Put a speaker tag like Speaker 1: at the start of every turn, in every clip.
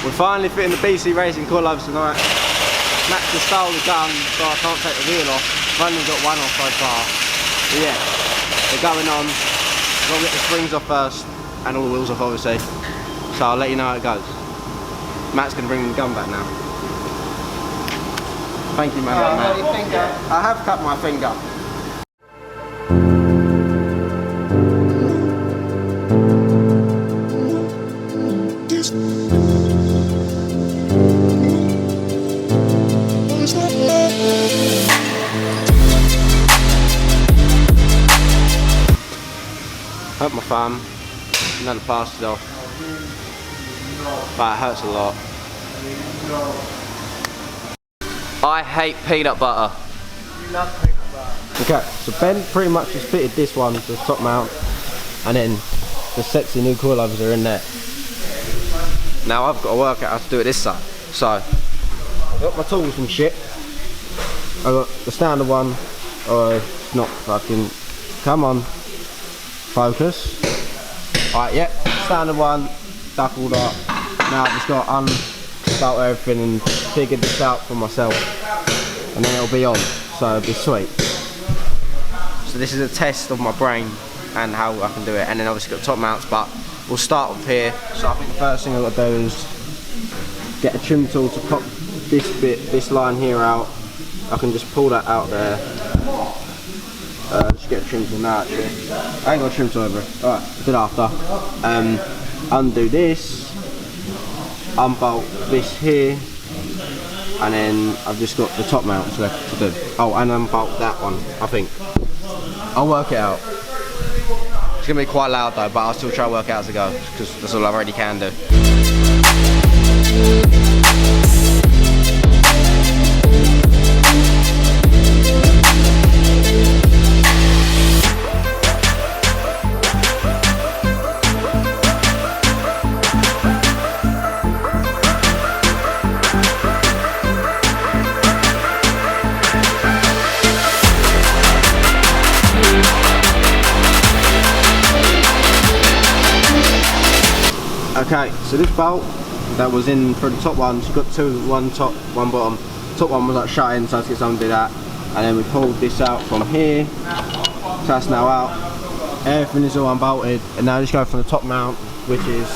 Speaker 1: We're finally fitting the BC Racing coilovers tonight. Max has stole the gun, so I can't take the wheel off. I've only got one off so far. But yeah, they're going on. I've got to get the springs off first, and all the wheels off obviously. So I'll let you know how it goes. Matt's going to bring the gun back now. Thank you, man. I have cut my finger. Hurt my thumb. Another plaster's off. But it hurts a lot. I hate peanut butter.
Speaker 2: You love peanut butter.
Speaker 1: Okay, so Ben pretty much just fitted this one to the top mount, and then the sexy new coilovers are in there. Now I've got to work out how to do it this side. So I've got my tools and shit. I've got the standard one, or it's not fucking, come on, focus. Alright, yep, standard one, buckled up. Now I've just got to unbolt everything and figure this out for myself, and then it'll be on, so it'll be sweet. So this is a test of my brain and how I can do it, and then obviously got top mounts, but we'll start with here. So I think the first thing I've got to do is get a trim tool to pop this bit, this line here out. I can just pull that out there. Just get a trim tool now actually. I ain't got a trim tool over it. Alright, do it after. Undo this. Unbolt this here, and then I've just got the top mounts left to do. Oh, and unbolt that one, I think. I'll work it out. It's going to be quite loud though, but I'll still try to work it out as I go, because that's all I already can do. Okay, so this bolt that was in for the top one, so got two, one top, one bottom. Top one was like shut in, so I had to get someone to do that. And then we pulled this out from here, so that's now out. Everything is all unbolted, and now just go from the top mount, which is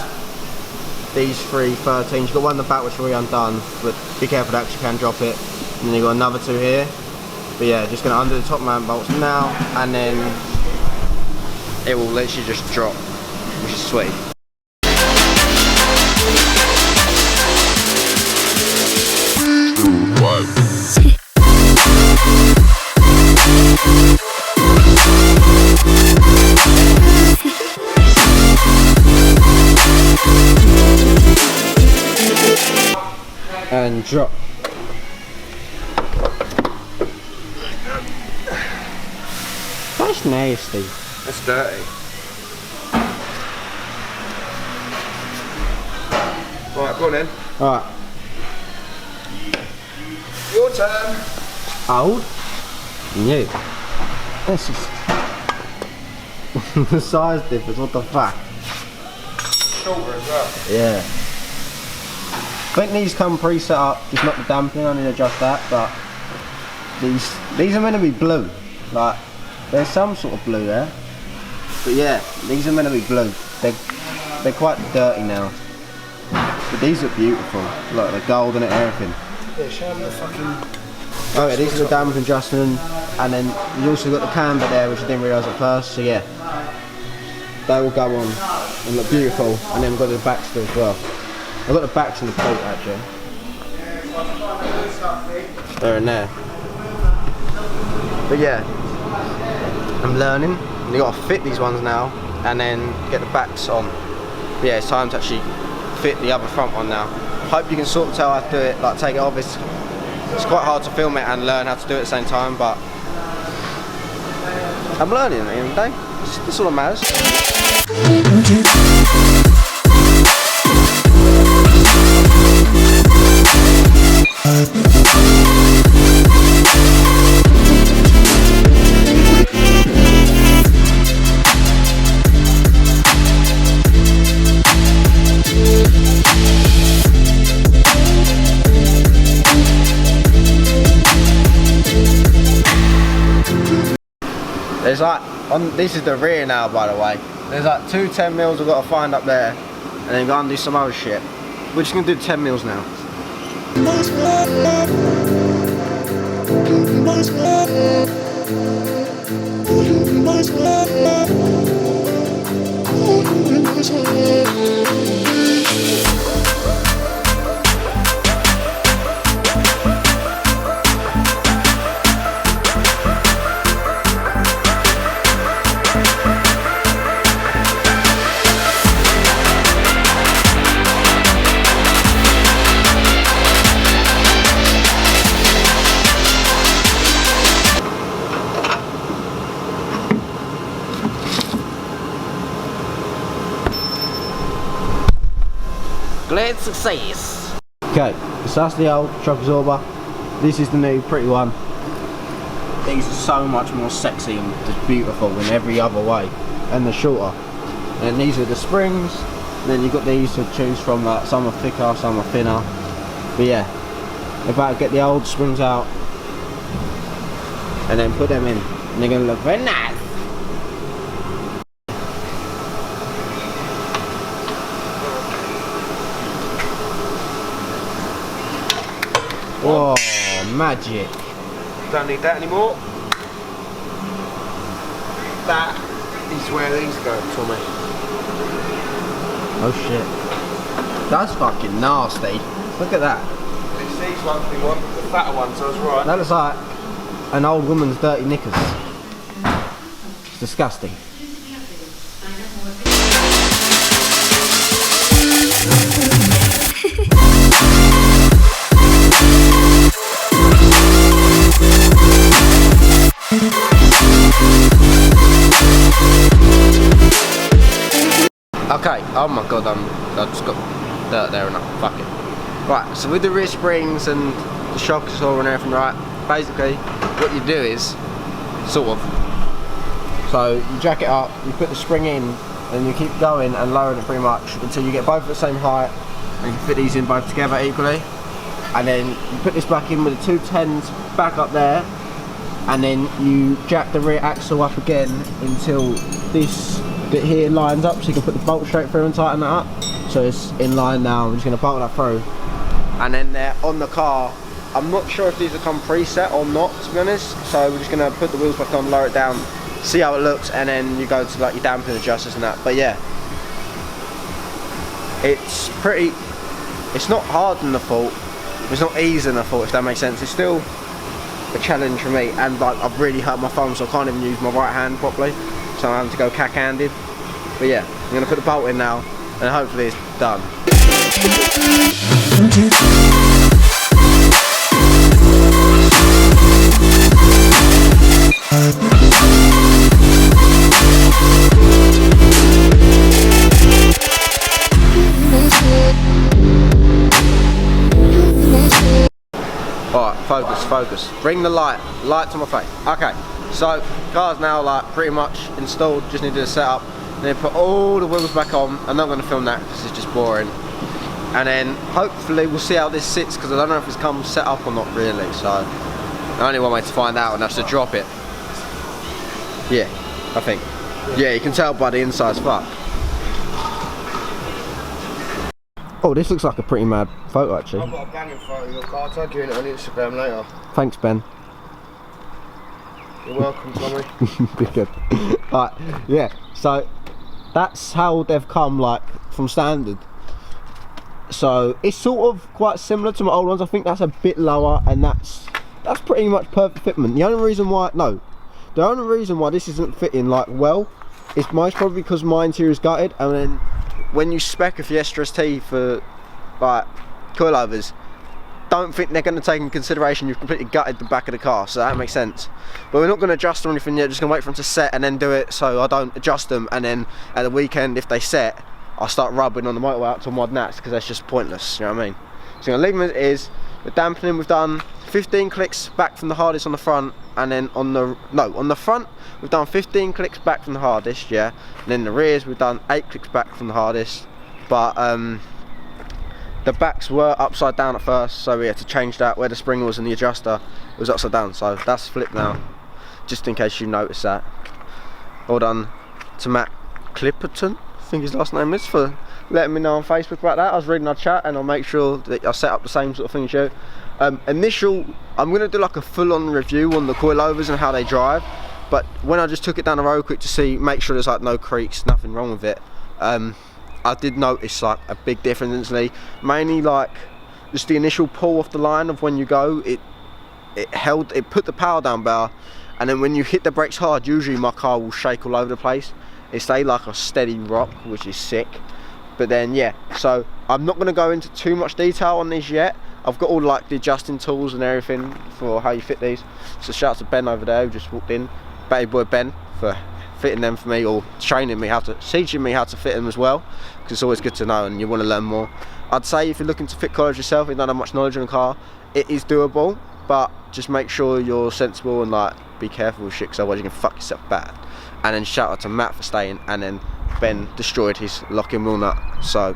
Speaker 1: these three 13s. You've got one in the back which is already undone, but be careful that you can drop it. And then you've got another two here. But yeah, just gonna undo the top mount bolts now, and then it will literally just drop, which is sweet. And drop. That's nasty.
Speaker 2: That's dirty. Right, go on then.
Speaker 1: Alright.
Speaker 2: Your turn.
Speaker 1: Old? New. This is the size difference, what the fuck?
Speaker 2: Shorter as well.
Speaker 1: Yeah. I think these come pre-set up, just not the damping, I need to adjust that, but these are meant to be blue. Like, there's some sort of blue there. But yeah, these are meant to be blue. They're quite dirty now. But these look beautiful. Look, they're gold and everything.
Speaker 2: Yeah, show them the fucking...
Speaker 1: Oh yeah, these are the damping adjustment, and then you also got the camber there, which I didn't realise at first, so yeah. They will go on and look beautiful, and then we've got the back still as well. I've got the backs in the plate actually. They're in there. But yeah, I'm learning. You got to fit these ones now, and then get the backs on. But yeah, it's time to actually fit the other front one now. Hope you can sort of tell how to do it, like take it off. It's quite hard to film it and learn how to do it at the same time, but I'm learning at the end of the day. That's all that matters. there's like, this is the rear now by the way, there's like 2 10mm we've got to find up there, and then go and do some other shit. We're just going to do 10mm now. Great success. Okay, so that's the old shock absorber. This is the new pretty one. These are so much more sexy and just beautiful in every other way, and they're shorter. And these are the springs. And then you've got these to choose from. Like some are thicker, some are thinner. But yeah, if I get the old springs out and then put them in, and they're gonna look very nice. Oh, magic.
Speaker 2: Don't need that anymore. That is where these go, Tommy.
Speaker 1: Oh shit. That's fucking nasty. Look at that.
Speaker 2: It's these ones we want, the fatter ones, so I was right.
Speaker 1: That looks like an old woman's dirty knickers. It's disgusting. Okay, oh my god, I just got dirt there and fuck it. Right, so with the rear springs and the shock absorber and everything, right, basically what you do is, sort of, so you jack it up, you put the spring in, and you keep going and lowering it pretty much until you get both at the same height, and you can fit these in both together equally, and then you put this back in with the 2 10s back up there, and then you jack the rear axle up again until this bit here lines up, so you can put the bolt straight through and tighten that up. So it's in line now. I'm just going to bolt that through, and then they're on the car. I'm not sure if these will come preset or not, to be honest, so we're just going to put the wheels back on, lower it down, see how it looks, and then you go to like your damping adjusters and that. But yeah, it's pretty, it's not hard in the fault, it's not easy in the fault, if that makes sense. It's still a challenge for me, and like I've really hurt my thumb, so I can't even use my right hand properly, so I'm having to go cack-handed. But yeah, I'm going to put the bolt in now, and hopefully it's done. Alright, focus. Bring the light to my face. Okay, so car's now like pretty much installed, just need to do the setup. Then put all the wheels back on. I'm not going to film that because it's just boring. And then hopefully we'll see how this sits, because I don't know if it's come set up or not really. So the only one way to find out, and that's to drop it. Yeah, I think. Yeah, you can tell by the inside's fuck. Oh, this looks like a pretty mad photo actually.
Speaker 2: I've got a banging photo of your car. I'll tag you in it on Instagram later.
Speaker 1: Thanks, Ben.
Speaker 2: You're welcome, Tommy.
Speaker 1: Be good. Right, yeah, so that's how they've come, like, from standard. So it's sort of quite similar to my old ones. I think that's a bit lower, and that's pretty much perfect fitment. The only reason why this isn't fitting like well is most probably because my interior is gutted, and then when you spec a Fiesta ST for like coilovers, don't think they're going to take in consideration you've completely gutted the back of the car, so that makes sense. But we're not going to adjust them or anything yet, just going to wait for them to set and then do it, so I don't adjust them, and then at the weekend if they set, I'll start rubbing on the motorway out to mod nats, because that's just pointless, you know what I mean? So I'm going to leave them as it is. With dampening, we've done 15 clicks back from the hard disk on the front, and then on the front we've done 15 clicks back from the hard disk, yeah, and then the rears we've done 8 clicks back from the hard disk. But the backs were upside down at first, so we had to change that. Where the spring was and the adjuster, it was upside down, so that's flipped now, just in case you notice that. well done to Matt Clipperton, I think his last name is, for letting me know on Facebook about that. I was reading our chat, and I'll make sure that I set up the same sort of thing as you. I'm going to do like a full-on review on the coilovers and how they drive, but when I just took it down the road quick to make sure there's like no creaks, nothing wrong with it, I did notice like a big difference instantly. Mainly like just the initial pull off the line of when you go, it put the power down better, and then when you hit the brakes hard, usually my car will shake all over the place. It stayed like a steady rock, which is sick. But then yeah, so I'm not going to go into too much detail on these yet. I've got all like the adjusting tools and everything for how you fit these. So shout out to Ben over there who just walked in, baby boy Ben, for fitting them for me, or teaching me how to fit them as well, because it's always good to know and you want to learn more. I'd say if you're looking to fit coilovers yourself and you don't have much knowledge on a car, it is doable, but just make sure you're sensible and like be careful with shit, because otherwise you can fuck yourself bad. And then shout out to Matt for staying, and then Ben destroyed his locking wheel nut, so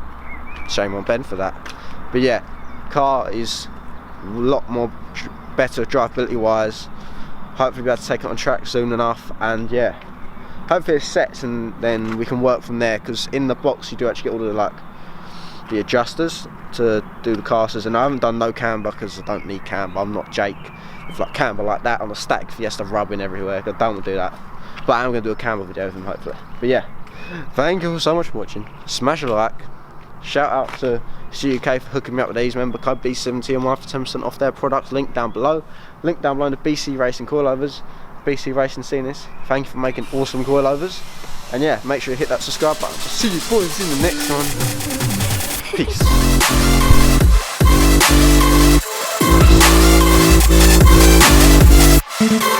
Speaker 1: shame on Ben for that. But yeah, car is a lot more better drivability wise. Hopefully be able to take it on track soon enough, and yeah, hopefully it sets and then we can work from there, because in the box you do actually get all the adjusters to do the casters, and I haven't done no camber because I don't need camber. I'm not Jake with like camber like that on a stack Fiesta rubbing everywhere. I don't want to do that, but I am going to do a camber video with him hopefully. But yeah, thank you so much for watching. Smash a like. Shout out to CEUK for hooking me up with these. Remember code B70 and 1 for 10% off their products. Link down below. Link down below in the BC Racing coilovers. BC Racing seen this. Thank you for making awesome coilovers. And yeah, make sure you hit that subscribe button. So see you boys in the next one. Peace.